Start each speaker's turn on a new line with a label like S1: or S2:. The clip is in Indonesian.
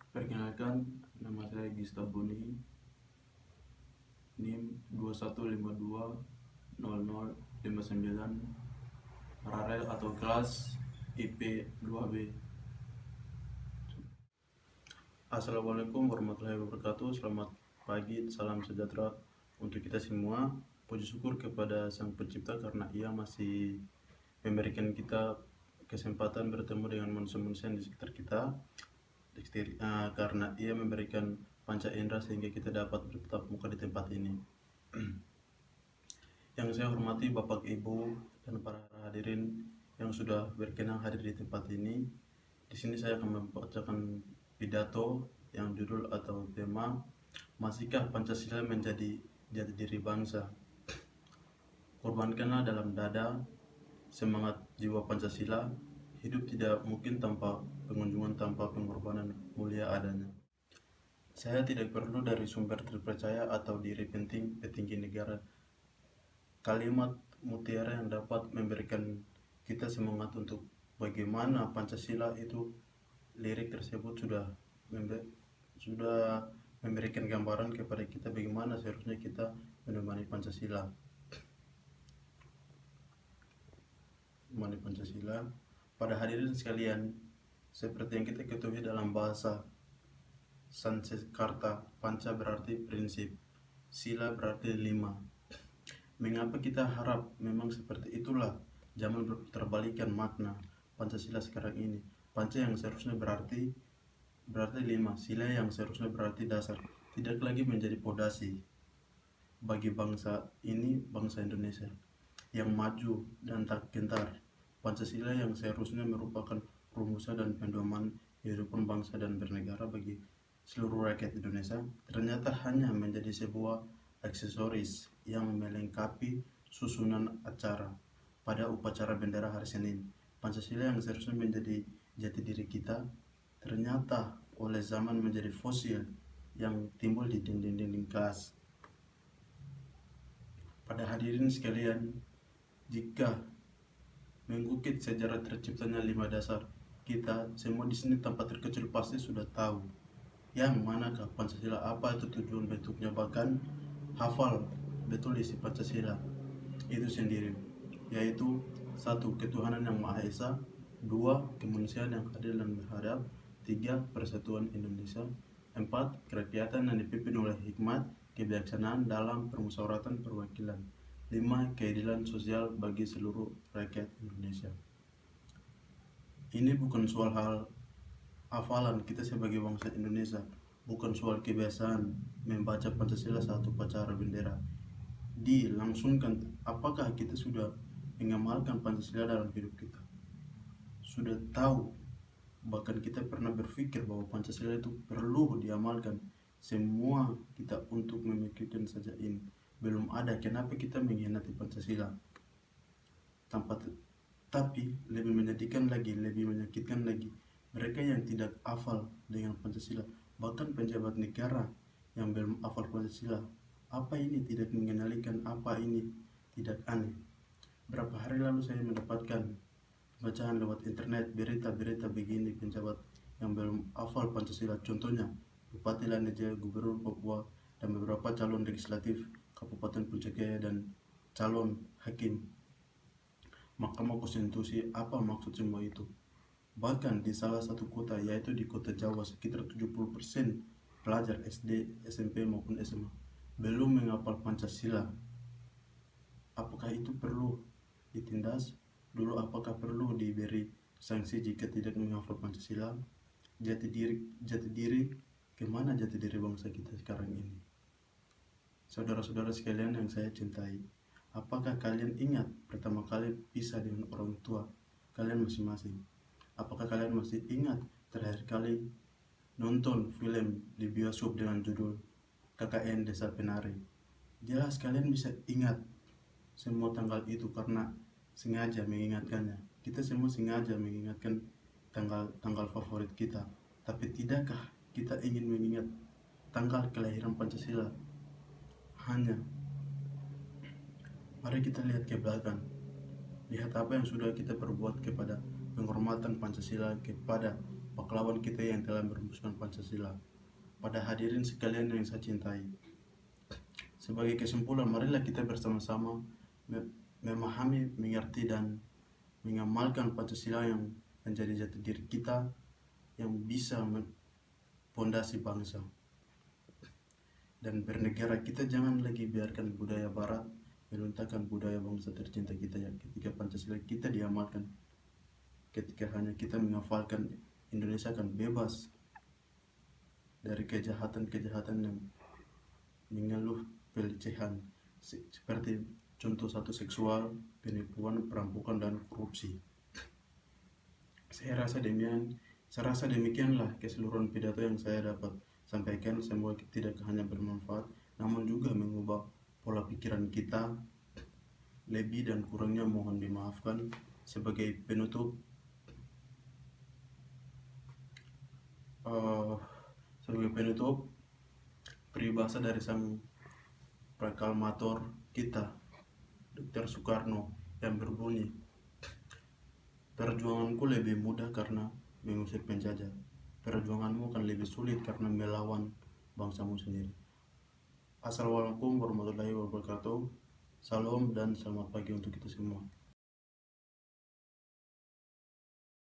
S1: Perkenalkan, nama saya Gista Boni, NIM 21520059, paralel atau kelas IP 2B. Assalamualaikum warahmatullahi wabarakatuh. Selamat pagi, salam sejahtera untuk kita semua. Puji syukur kepada Sang Pencipta karena Ia masih memberikan kita kesempatan bertemu dengan manusia-manusia di sekitar kita, karena Ia memberikan panca indera sehingga kita dapat bertatap muka di tempat ini. Yang saya hormati Bapak Ibu dan para hadirin yang sudah berkenan hadir di tempat ini. Di sini saya akan membacakan pidato yang judul atau tema Masihkah Pancasila menjadi jati diri bangsa? Korbankanlah dalam dada semangat jiwa Pancasila. Hidup tidak mungkin tanpa pengunjungan, tanpa pengorbanan mulia adanya. Saya tidak perlu dari sumber terpercaya atau diri penting petinggi negara kalimat mutiara yang dapat memberikan kita semangat untuk bagaimana Pancasila itu. Lirik tersebut sudah memberikan gambaran kepada kita bagaimana seharusnya kita menemani Pancasila. Pada hadirin sekalian, seperti yang kita ketahui dalam bahasa Sanskerta, panca berarti prinsip, sila berarti 5. Mengapa kita harap memang seperti itulah zaman terbalikan makna Pancasila sekarang ini. Panca yang seharusnya berarti 5, sila yang seharusnya berarti dasar, tidak lagi menjadi pondasi bagi bangsa ini, bangsa Indonesia yang maju dan tak gentar. Pancasila yang seharusnya merupakan rumusan dan pedoman kehidupan bangsa dan bernegara bagi seluruh rakyat Indonesia, ternyata hanya menjadi sebuah aksesoris yang melengkapi susunan acara pada upacara bendera hari Senin. Pancasila yang seharusnya menjadi jati diri kita ternyata oleh zaman menjadi fosil yang timbul di dinding-dinding kelas. Pada hadirin sekalian, jika mengukit sejarah terciptanya 5 dasar, kita semua di sini tanpa terkecil pasti sudah tahu yang manakah Pancasila, apa itu tujuan bentuknya, bahkan hafal betul isi Pancasila itu sendiri, yaitu 1. Ketuhanan yang Maha Esa, 2. Kemanusiaan yang adil dan beradab, 3. Persatuan Indonesia, 4. Kerakyatan yang dipimpin oleh hikmat kebijaksanaan dalam permusyawaratan perwakilan, 5. Keadilan sosial bagi seluruh rakyat Indonesia. Ini bukan soal hal hafalan kita sebagai bangsa Indonesia, bukan soal kebiasaan membaca Pancasila saat upacara bendera. Dilangsungkan, apakah kita sudah mengamalkan Pancasila dalam hidup kita? Sudah tahu, bahkan kita pernah berpikir bahwa Pancasila itu perlu diamalkan. Semua kita untuk memikirkan saja ini belum ada. Kenapa kita mengkhianati Pancasila? Tapi lebih menyedihkan lagi, lebih menyakitkan lagi, mereka yang tidak hafal dengan Pancasila, bahkan pejabat negara yang belum hafal Pancasila. Apa ini tidak mengenalikan? Apa ini tidak aneh? Berapa hari lalu saya mendapatkan bacaan lewat internet berita-berita begini, pejabat yang belum hafal Pancasila, contohnya Bupati Lanijaya, Gubernur Papua, dan beberapa calon legislatif Kabupaten Puncak Jaya dan calon hakim Mahkamah Konstitusi. Apa maksud semua itu? Bahkan di salah satu kota, yaitu di kota Jawa, sekitar 70% pelajar SD, SMP maupun SMA belum menghafal Pancasila. Apakah itu perlu ditindas dulu? Apakah perlu diberi sanksi jika tidak menghafal Pancasila? Jati diri, kemana jati diri bangsa kita sekarang ini? Saudara-saudara sekalian yang saya cintai, apakah kalian ingat pertama kali pisah dengan orang tua kalian masing-masing? Apakah kalian masih ingat terakhir kali nonton film di bioskop dengan judul KKN Desa Penari? Jelas kalian bisa ingat semua tanggal itu karena sengaja mengingatkannya. Kita semua sengaja mengingatkan tanggal favorit kita. Tapi tidakkah kita ingin mengingat tanggal kelahiran Pancasila? Mari kita lihat ke belakang. Lihat apa yang sudah kita perbuat kepada penghormatan Pancasila, kepada pahlawan kita yang telah merumuskan Pancasila. Pada hadirin sekalian yang saya cintai, sebagai kesimpulan, marilah kita bersama-sama memahami, mengerti, dan mengamalkan Pancasila yang menjadi jati diri kita, yang bisa fondasi bangsa dan bernegara. Kita jangan lagi biarkan budaya barat meluntakkan budaya bangsa tercinta kita, ya. Ketika Pancasila kita diamalkan, ketika hanya kita menghafalkan, Indonesia akan bebas dari kejahatan-kejahatan yang mengeluh pelecehan, seperti contoh satu, seksual, penipuan, perampokan, dan korupsi. Saya rasa demikianlah keseluruhan pidato yang saya dapat sampaikan. Semoga tidak hanya bermanfaat, namun juga mengubah pola pikiran kita. Lebih dan kurangnya mohon dimaafkan. Sebagai penutup, peribahasa dari sang proklamator kita, Dr. Soekarno, yang berbunyi, "Perjuanganku lebih mudah karena mengusir penjajah. Perjuanganmu akan lebih sulit karena melawan bangsamu sendiri." Assalamualaikum warahmatullahi wabarakatuh. Salam dan selamat pagi untuk kita semua.